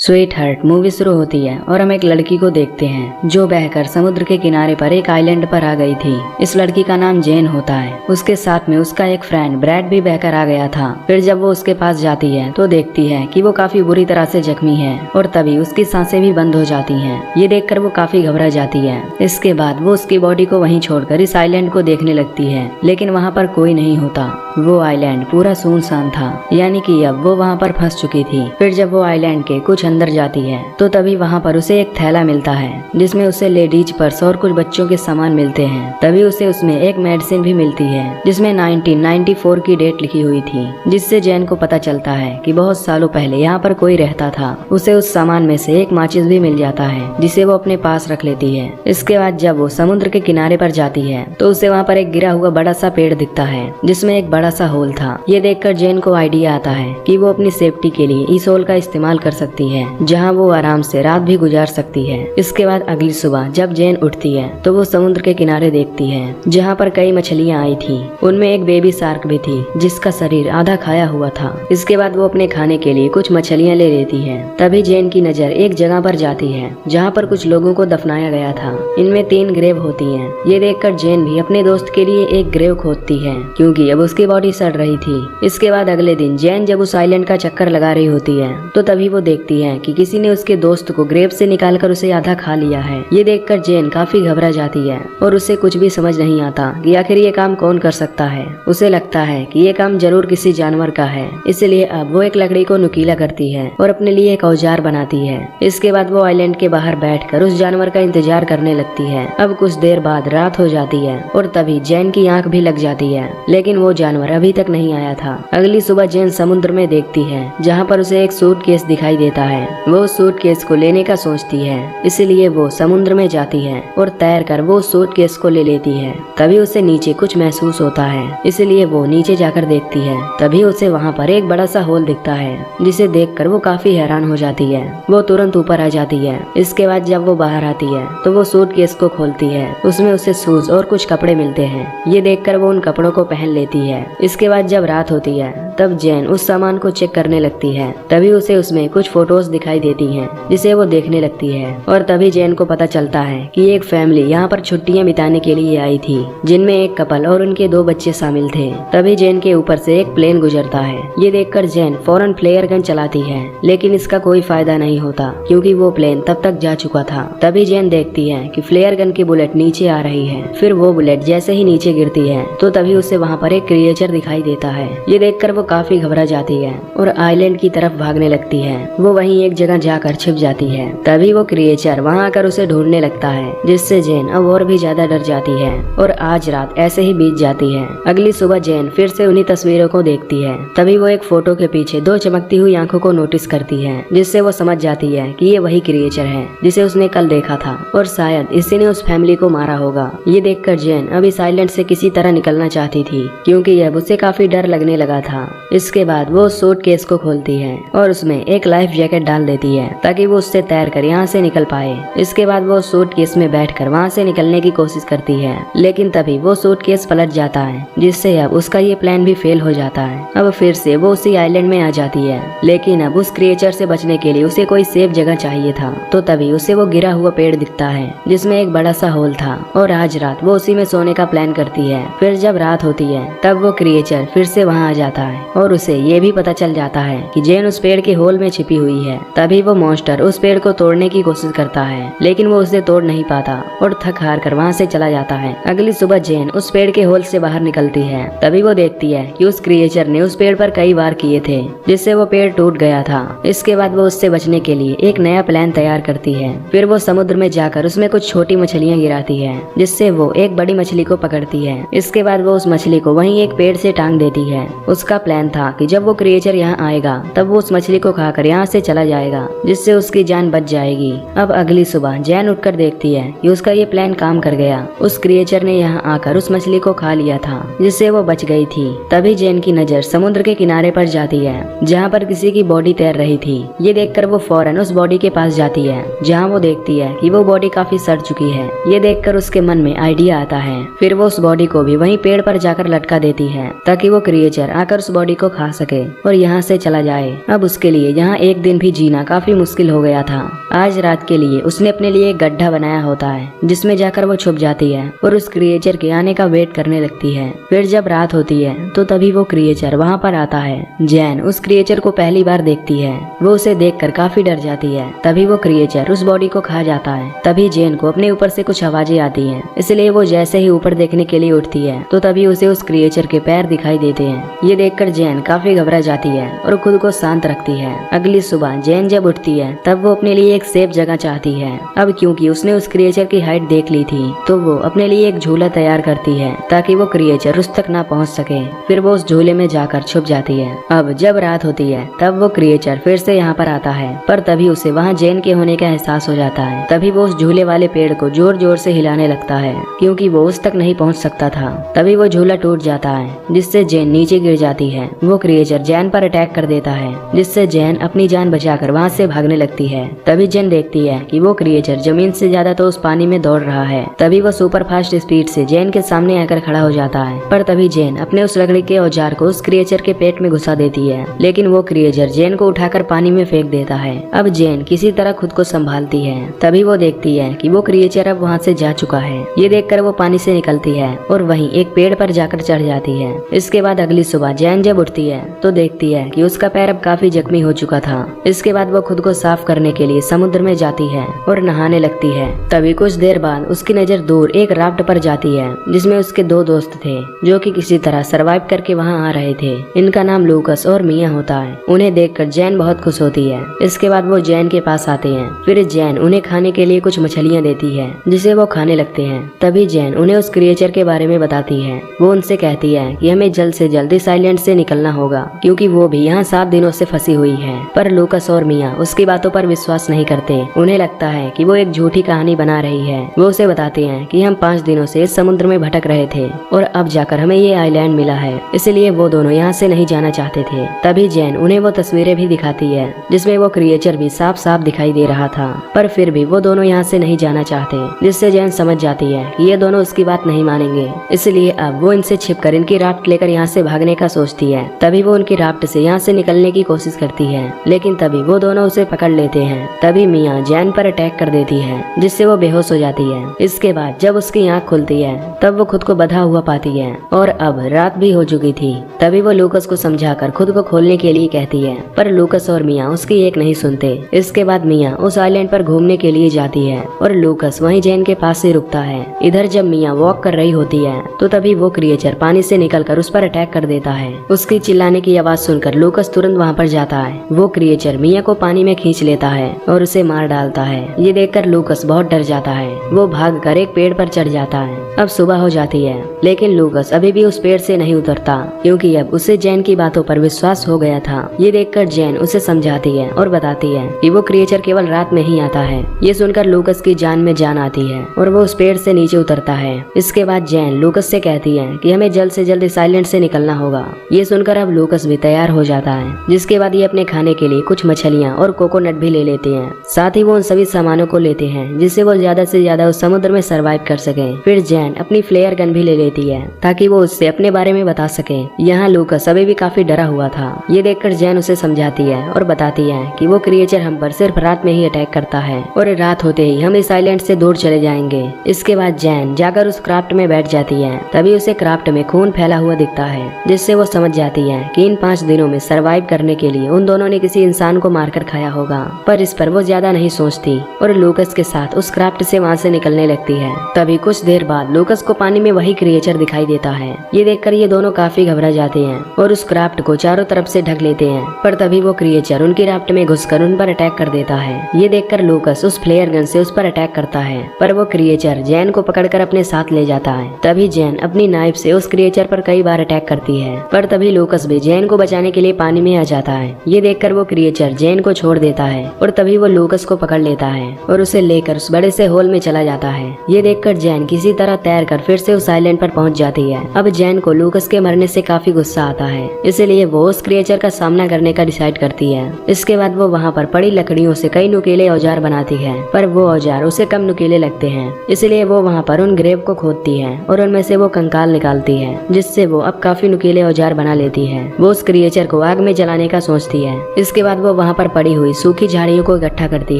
Sweet heart movie शुरू होती है और हम एक लड़की को देखते हैं जो बहकर समुद्र के किनारे पर एक आइलैंड पर आ गई थी। इस लड़की का नाम जेन होता है। उसके साथ में उसका एक फ्रेंड ब्रैड भी बहकर आ गया था। फिर जब वो उसके पास जाती है तो देखती है कि वो काफी बुरी तरह से जख्मी है और तभी उसकी सांसें भी बंद हो जाती हैं। ये देखकर वो काफी घबरा जाती है। इसके बाद वो उसकी बॉडी को वहीं छोड़कर इस आइलैंड को देखने लगती है, लेकिन वहाँ पर कोई नहीं होता। वो आइलैंड पूरा सुनसान था, यानी कि अब वो वहाँ पर फंस चुकी थी। फिर जब वो आइलैंड के कुछ अंदर जाती है तो तभी वहाँ पर उसे एक थैला मिलता है जिसमें उसे लेडीज पर्स और कुछ बच्चों के सामान मिलते हैं। तभी उसे उसमें एक मेडिसिन भी मिलती है जिसमें 1994 की डेट लिखी हुई थी, जिससे जैन को पता चलता है कि बहुत सालों पहले यहाँ पर कोई रहता था। उसे उस सामान में से एक माचिस भी मिल जाता है जिसे वो अपने पास रख लेती है। इसके बाद जब वो समुद्र के किनारे पर जाती है तो उसे वहाँ पर एक गिरा हुआ बड़ा सा पेड़ दिखता है जिसमें एक बड़ा सा होल था। ये देखकर जैन को आइडिया आता है कि वो अपनी सेफ्टी के लिए इस होल का इस्तेमाल कर सकती है, जहाँ वो आराम से रात भी गुजार सकती है। इसके बाद अगली सुबह जब जैन उठती है तो वो समुद्र के किनारे देखती है जहाँ पर कई मछलियाँ आई थी। उनमें एक बेबी शार्क भी थी जिसका शरीर आधा खाया हुआ था। इसके बाद वो अपने खाने के लिए कुछ मछलियाँ ले लेती है। तभी जैन की नजर एक जगह पर जाती है जहाँ पर कुछ लोगों को दफनाया गया था। इनमें 3 ग्रेव होती हैं। ये देखकर जैन भी अपने दोस्त के लिए एक ग्रेव खोदती है क्योंकि अब उसकी बॉडी सड़ रही थी। इसके बाद अगले दिन जैन जब उस आइलैंड का चक्कर लगा रही होती है तो तभी वो देखती है कि किसी ने उसके दोस्त को ग्रेव से निकालकर उसे आधा खा लिया है। ये देखकर जैन काफी घबरा जाती है और उसे कुछ भी समझ नहीं आता कि आखिर ये काम कौन कर सकता है। उसे लगता है कि ये काम जरूर किसी जानवर का है, इसलिए अब वो एक लकड़ी को नुकीला करती है और अपने लिए एक औजार बनाती है। इसके बाद वो आइलैंड के बाहर बैठकर उस जानवर का इंतजार करने लगती है। अब कुछ देर बाद रात हो जाती है और तभी जैन की आंख भी लग जाती है, लेकिन वो जानवर अभी तक नहीं आया था। अगली सुबह जैन समुद्र में देखती है जहाँ पर उसे एक सूटकेस दिखाई देता है। वो सूटकेस को लेने का सोचती है, इसलिए वो समुद्र में जाती है और तैरकर वो सूटकेस को ले लेती है। तभी उसे नीचे कुछ महसूस होता है, इसलिए वो नीचे जाकर देखती है। तभी उसे वहाँ पर एक बड़ा सा होल दिखता है जिसे देखकर वो काफी हैरान हो जाती है। वो तुरंत ऊपर आ जाती है। इसके बाद जब वो बाहर आती है तो वो सूटकेस को खोलती है। उसमें उसे शूज और कुछ कपड़े मिलते हैं। ये देखकर वो उन कपड़ों को पहन लेती है। इसके बाद जब रात होती है तब जैन उस सामान को चेक करने लगती है। तभी उसे उसमें कुछ फोटोज दिखाई देती हैं जिसे वो देखने लगती है और तभी जैन को पता चलता है कि एक फैमिली यहाँ पर छुट्टियाँ बिताने के लिए आई थी, जिनमें एक कपल और उनके 2 बच्चे शामिल थे। तभी जैन के ऊपर से एक प्लेन गुजरता है। ये देखकर जैन फौरन फ्लेयर गन चलाती है, लेकिन इसका कोई फायदा नहीं होता क्योंकि वो प्लेन तब तक जा चुका था। तभी जैन देखती है कि फ्लेयर गन की बुलेट नीचे आ रही है। फिर वो बुलेट जैसे ही नीचे गिरती है तो तभी उसे वहाँ पर एक क्रिएचर दिखाई देता है। ये देखकर वो काफी घबरा जाती है और आइलैंड की तरफ भागने लगती है। वो वहीं एक जगह जाकर छिप जाती है। तभी वो क्रिएचर वहाँ आकर उसे ढूंढने लगता है, जिससे जैन अब और भी ज्यादा डर जाती है और आज रात ऐसे ही बीत जाती है। अगली सुबह जैन फिर से उन्हीं तस्वीरों को देखती है। तभी वो एक फोटो के पीछे 2 चमकती हुई आंखों को नोटिस करती है, जिससे वो समझ जाती है कि ये वही क्रिएचर है जिसे उसने कल देखा था और शायद इसी ने उस फैमिली को मारा होगा। ये देखकर जैन अब इस आइलैंड से किसी तरह निकलना चाहती थी क्योंकि अब उसे काफी डर लगने लगा था। इसके बाद वो सूटकेस को खोलती है और उसमें एक लाइफ जैकेट डाल देती है ताकि वो उससे तैरकर यहाँ से निकल पाए। इसके बाद वो सूटकेस में बैठकर वहाँ से निकलने की कोशिश करती है, लेकिन तभी वो सूटकेस पलट जाता है, जिससे अब उसका ये प्लान भी फेल हो जाता है। अब फिर से वो उसी आइलैंड में आ जाती है, लेकिन अब उस क्रिएचर से बचने के लिए उसे कोई सेफ जगह चाहिए था। तो तभी उसे वो गिरा हुआ पेड़ दिखता है जिसमें एक बड़ा सा होल था और आज रात वो उसी में सोने का प्लान करती है। फिर जब रात होती है तब वो क्रिएचर फिर से वहाँ आ जाता है और उसे ये भी पता चल जाता है कि जैन उस पेड़ के होल में छिपी हुई है। तभी वो मॉन्स्टर उस पेड़ को तोड़ने की कोशिश करता है, लेकिन वो उसे तोड़ नहीं पाता और थक हार कर वहाँ से चला जाता है। अगली सुबह जैन उस पेड़ के होल से बाहर निकलती है। तभी वो देखती है कि उस क्रिएचर ने उस पेड़ पर कई वार किए थे, जिससे वो पेड़ टूट गया था। इसके बाद वो उससे बचने के लिए एक नया प्लान तैयार करती है। फिर वो समुद्र में जाकर उसमें कुछ छोटी मछलियाँ गिराती है, जिससे वो एक बड़ी मछली को पकड़ती है। इसके बाद वो उस मछली को वहीं एक पेड़ से टांग देती है। उसका प्लान था कि जब वो क्रिएचर यहाँ आएगा तब वो उस मछली को खाकर यहाँ से चला जाएगा, जिससे उसकी जान बच जाएगी। अब अगली सुबह जैन उठकर देखती है कि उसका ये प्लान काम कर गया। उस क्रिएचर ने यहाँ आकर उस मछली को खा लिया था, जिससे वो बच गई थी। तभी जैन की नजर समुद्र के किनारे पर जाती है जहाँ पर किसी की बॉडी तैर रही थी। ये देखकर वो फौरन उस बॉडी के पास जाती है, जहाँ वो देखती है कि वो बॉडी काफी सड़ चुकी है। ये देखकर उसके मन में आइडिया आता है। फिर वो उस बॉडी को भी वहीं पेड़ पर जाकर लटका देती है ताकि वो क्रिएचर आकर उस बॉडी को खा सके और यहाँ से चला जाए। अब उसके लिए यहाँ एक दिन भी जीना काफी मुश्किल हो गया था। आज रात के लिए उसने अपने लिए एक गड्ढा बनाया होता है जिसमें जाकर वो छुप जाती है और उस क्रिएचर के आने का वेट करने लगती है। फिर जब रात होती है तो तभी वो क्रिएचर वहाँ पर आता है। जैन उस क्रिएचर को पहली बार देखती है। वो उसे देखकर काफी डर जाती है। तभी वो क्रिएचर उस बॉडी को खा जाता है। तभी जैन को अपने ऊपर से कुछ आवाजें आती हैं, इसलिए वो जैसे ही ऊपर देखने के लिए उठती है तो तभी उसे उस क्रिएचर के पैर दिखाई देते हैं। ये देखकर जैन काफी घबरा जाती है और खुद को शांत रखती है। अगली सुबह जैन जब उठती है तब वो अपने लिए एक सेफ जगह चाहती है। अब क्योंकि उसने उस क्रिएचर की हाइट देख ली थी तो वो अपने लिए एक झूला तैयार करती है ताकि वो क्रिएचर उस तक ना पहुंच सके। फिर वो उस झूले में जाकर छुप जाती है। अब जब रात होती है तब वो क्रिएचर फिर से यहाँ पर आता है, पर तभी उसे वहाँ जैन के होने का एहसास हो जाता है। तभी वो उस झूले वाले पेड़ को जोर जोर से हिलाने लगता है क्योंकि वो उस तक नहीं पहुँच सकता था। तभी वो झूला टूट जाता है जिससे जैन नीचे गिर जाती है। वो क्रिएचर जैन पर अटैक कर देता है जिससे जैन अपनी जान बचाकर वहाँ से भागने लगती है। तभी जैन देखती है कि वो क्रिएचर जमीन से ज्यादा तो उस पानी में दौड़ रहा है। तभी वो सुपर फास्ट स्पीड से जैन के सामने आकर खड़ा हो जाता है, पर तभी जैन अपने उस लकड़ी के औजार को उस क्रिएचर के पेट में घुसा देती है, लेकिन वो क्रिएचर जैन को उठाकर पानी में फेंक देता है। अब जैन किसी तरह खुद को संभालती है। तभी वो देखती है कि वो क्रिएचर अब वहाँ से जा चुका है। ये देखकर वो पानी से निकलती है और वहीं एक पेड़ पर जाकर चढ़ जाती है। इसके बाद अगली सुबह जैन जब उठती है तो देखती है कि उसका पैर अब काफी जख्मी हो चुका था। इसके बाद वो खुद को साफ करने के लिए समुद्र में जाती है और नहाने लगती है। तभी कुछ देर बाद उसकी नजर दूर एक राफ्ट पर जाती है जिसमें उसके दो दोस्त थे जो कि किसी तरह सरवाइव करके वहाँ आ रहे थे। इनका नाम लूकस और मिया होता है। उन्हें देखकर जैन बहुत खुश होती है। इसके बाद वो जैन के पास आते हैं। फिर जैन उन्हें खाने के लिए कुछ मछलियाँ देती है जिसे वो खाने लगते हैं। तभी जैन उन्हें उस क्रिएचर के बारे में बताती है। वो उनसे कहती है कि हमें जल्द से जल्द इस आइलैंड से निकलना होगा क्योंकि वो भी यहाँ 7 दिनों से फंसी हुई है। पर लूकस और मिया उसकी बातों पर विश्वास नहीं करते। उन्हें लगता है कि वो एक झूठी कहानी बना रही है। वो उसे बताते हैं कि हम 5 दिनों से इस समुद्र में भटक रहे थे और अब जाकर हमें ये आइलैंड मिला है, इसलिए वो दोनों यहाँ से नहीं जाना चाहते थे। तभी जैन उन्हें वो तस्वीरें भी दिखाती है जिसमें वो क्रिएचर भी साफ साफ दिखाई दे रहा था, पर फिर भी वो दोनों यहाँ से नहीं जाना चाहते, जिससे जैन समझ जाती है कि ये दोनों उसकी बात नहीं मानेंगे। इसलिए अब वो इनसे छिपकर इनकी राफ्ट लेकर यहाँ से भागने का सोचती है। तभी वो उनकी राफ्ट से यहाँ से निकलने की कोशिश करती है, लेकिन तभी वो दोनों उसे पकड़ लेते हैं। तभी मिया जैन पर अटैक कर देती है जिससे वो बेहोश हो जाती है। इसके बाद जब उसकी आँख खुलती है तब वो खुद को बंधा हुआ पाती है और अब रात भी हो चुकी थी। तभी वो लूकस को समझाकर खुद को खोलने के लिए कहती है, पर लूकस और मिया उसकी एक नहीं सुनते। इसके बाद मिया उस आइलैंड पर घूमने के लिए जाती है और लूकस वहीं जैन के पास से रुकता है। इधर जब मिया वॉक कर रही होती है तो तभी वो क्रिएचर पानी से निकलकर उस पर अटैक कर देता है। उसकी चिल्लाने की आवाज सुनकर लूकस तुरंत वहाँ पर जाता है। वो क्रिएचर मिया को पानी में खींच लेता है और उसे मार डालता है। ये देखकर लूकस बहुत डर जाता है। वो भागकर एक पेड़ पर चढ़ जाता है। अब सुबह हो जाती है, लेकिन लूकस अभी भी उस पेड़ से नहीं उतरता क्योंकि अब उसे जैन की बातों पर विश्वास हो गया था। ये देखकर जैन उसे समझाती है और बताती है कि वो क्रिएचर केवल रात में ही आता है। ये सुनकर लूकस की जान में जान आती है और वो उस पेड़ से नीचे उतरता है। इसके बाद जैन लूकस से कहती है कि हमें जल्द से जल्द इस आइलैंड से निकलना होगा। ये सुनकर अब लूकस भी तैयार हो जाता है, जिसके बाद ये अपने खाने के लिए कुछ मछलियाँ और कोकोनट भी ले लेते हैं। साथ ही वो उन सभी सामानों को लेते हैं जिससे वो ज्यादा से ज्यादा उस समुद्र में सरवाइव कर सके। फिर जैन अपनी फ्लेयर गन भी ले लेती है ताकि वो उससे अपने बारे में बता सके। यहाँ लूकस अभी भी काफी डरा हुआ था। ये देखकर जैन उसे समझाती है और बताती है कि वो क्रिएचर हम पर सिर्फ रात में ही अटैक करता है और रात होते ही हम इस आइलैंड से दूर चले जाएंगे। इसके बाद जैन जाकर उस क्राफ्ट में बैठ जाती है। तभी उसे क्राफ्ट में खून फैला हुआ दिखता है, जिससे वो समझ जाती है कि इन 5 दिनों में सरवाइव करने के लिए उन दोनों ने किसी इंसान को मारकर खाया होगा। पर इस पर वो ज्यादा नहीं सोचती और लूकस के साथ उस क्राफ्ट से वहाँ से निकलने लगती है। तभी कुछ देर बाद लूकस को पानी में वही क्रिएचर दिखाई देता है। ये देखकर ये दोनों काफी घबरा जाते हैं और उस क्राफ्ट को चारों तरफ से ढक लेते हैं। पर तभी वो क्रिएचर उनकी राफ्ट में घुसकर उन पर अटैक कर देता है। ये देखकर लूकस उस फ्लेयर गन से उस पर अटैक करता है, पर वो क्रिएचर जैन को पकड़कर अपने साथ ले जाता है। तभी जैन अपनी नाइफ से उस क्रिएचर पर कई बार अटैक करती है, पर तभी लूकस भी जैन को बचाने के लिए पानी में आ जाता है। ये देखकर वो क्रिएचर जैन को छोड़ देता है और तभी वो लूकस को पकड़ लेता है और उसे लेकर उस बड़े से होल में चला जाता है। ये देखकर जैन किसी तरह तैरकर फिर से उस आइलैंड पर पहुंच जाती है। अब जैन को लूकस के मरने से काफी गुस्सा आता है, इसलिए वो उस क्रिएचर का सामना करने का डिसाइड करती है। इसके बाद वो वहाँ पर पड़ी लकड़ियों से कई नुकीले औजार बनाती है, पर वो औजार उसे कम नुकीले लगते हैं, इसलिए वो वहाँ पर उन ग्रेव को खोदती है और उनमें से वो कंकाल निकालती है, जिससे वो अब काफी नुकीले औजार बना लेती है। वो उस क्रिएचर को आग में जलाने का सोचती है। इसके बाद वो वहाँ पर पड़ी हुई सूखी झाड़ियों को इकट्ठा करती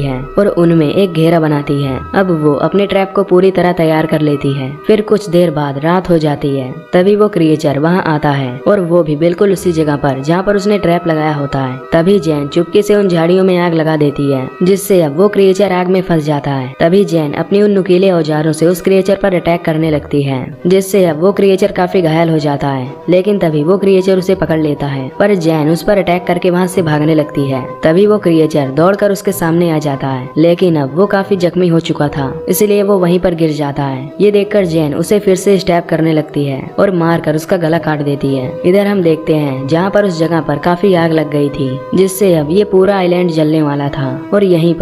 है और उनमें एक घेरा बनाती है। अब वो अपने ट्रैप को पूरी तरह तैयार कर लेती है। फिर कुछ देर बाद रात हो जाती है। तभी वो क्रिएचर वहाँ आता है और वो भी बिल्कुल उसी जगह पर जहाँ पर उसने ट्रैप लगाया होता है। तभी जैन चुपके से उन झाड़ियों में आग लगा देती है, जिससे अब वो क्रिएचर आग में फंस जाता है। तभी जैन अपनी उन नुकीले औजारों से उस क्रिएचर पर अटैक करने लगती है, जिससे अब वो क्रिएचर काफी घायल हो जाता है। लेकिन तभी वो क्रिएचर उसे पकड़ लेता है, पर जैन उस पर अटैक करके वहाँ से भागने लगती है। तभी वो क्रिएचर दौड़कर उसके सामने आ जाता है, लेकिन अब वो काफी जख्मी हो चुका था, इसलिए वो वहीं पर गिर जाता है। ये देखकर जैन उसे फिर से स्टैब करने लगती है और मारकर उसका गला काट देती है। इधर हम देखते हैं जहाँ पर उस जगह पर काफी आग लग गई थी, जिससे अब ये पूरा आइलैंड जलने वाला था और यहीं पर